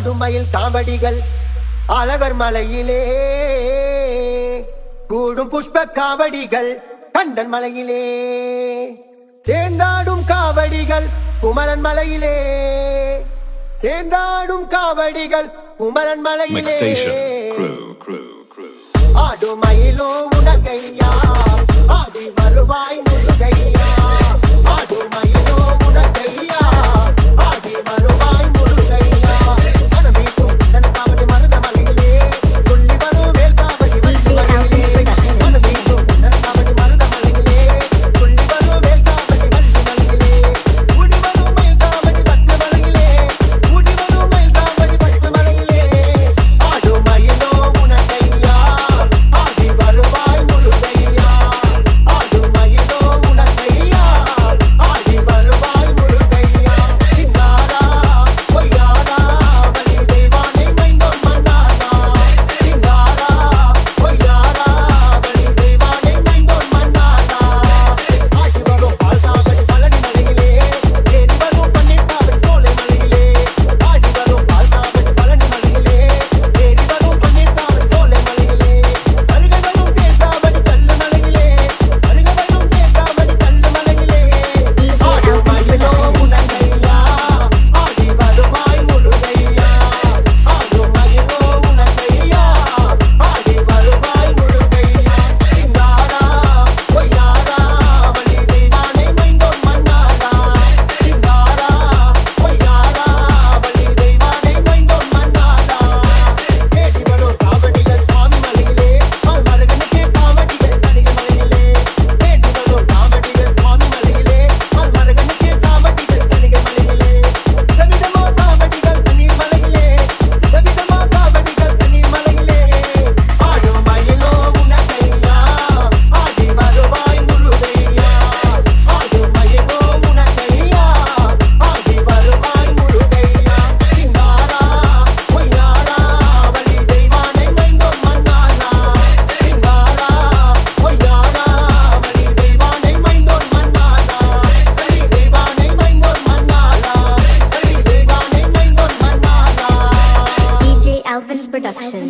ஆடும் மயில் காவடிகள் அழகர் மலையிலே கூடும் புஷ்ப காவடிகள் கந்தன் மலையிலே சேர்ந்தாடும் காவடிகள் குமரன் மலையிலே சேர்ந்தாடும் காவடிகள் குமரன் மலையிலே ஆடும் மயிலோ உனக்கையா ஆடி வருவாய் முருகையா ஆடும் மயிலோ உனக்கையா ஆடி வருவாய் முருகையா மனமீட்டும் தன் காவடி மருத மலையிலே சொல்லி வரும் வேல் காவடி வள்ளி மலையிலே மனமீட்டும் தன் காவடி மருத மலையிலே சொல்லி வரும் வேல் காவடி வள்ளி மலையிலே கூடி வரும் மயில் காவடி பத்து மலையிலே கூடி வரும் மயில் காவடி பத்து மலையிலே ஆடும் மயிலோ உனக்கையா ஆடி வருவாய் முருகையா ஆடும் மயிலோ உனக்கையா ஆடி வருவாய் முருகையா சிங்காரா பொய்யாரா வழி தெய்வானை மைந்தோன் மன்னாரா சிங்காரா பொய்யாரா வழி தெய்வானை மைந்தோன் மன்னாரா ஆடி வரும் பால் காவடி பழனி மலையிலே ஏறி வரும் பன்னீர் காவடி சோலை மலையிலே ஆடி வரும் பால் காவடி பழனி மலையிலே ஏறி வரும் பன்னீர் காவடி சோலை மலையிலே அருகே வரும் தேர் காவடி கல்லு மலையிலே அருகே வரும் தேர் காவடி கல்லு மலையிலே ஆடும் மயிலோ உனக்கையா ஆடி வருவாய் முருகையா ஆடும் மயிலோ உனக்கையா ஆடி வருவாய் முருகையா சிங்காரா பொய்யாரா வழி தெய்வானை மைந்தோன் மன்னாரா சிங்காரா பொய்யாரா வழி தெய்வானை மைந்தோன் மன்னாரா தேடி வரும் காவடிகள் சுவாமி மலையிலே மருகனுக்கு காவடிகள் தனிக மலையிலே தேடி வரும் காவடிகள் சுவாமி மலையிலே மருகனுக்கு காவடிகள் தனிக மலையிலே சவிதமா காவடிகள் தண்ணீர் மலையிலே சவிதமா காவடிகள் தண்ணீர் மலையிலே ஆடும் மயிலோ உனக்கையா ஆடி வருவாய் முருகையா ஆடும் மயிலோ உனக்கையா ஆடி வருவாய் முருகையா சிங்காரா பொய்யாரா வழி தெய்வானை மைந்தோன் மன்னாரா சிங்காரா பொய்யாரா வழி தெய்வானை மைந்தோன் மன்னாரா வழி தெய்வானை மைந்தோன் மன்னாரா வழி தெய்வானை மைந்தோன் மன்னாரா DJ Alvin Production.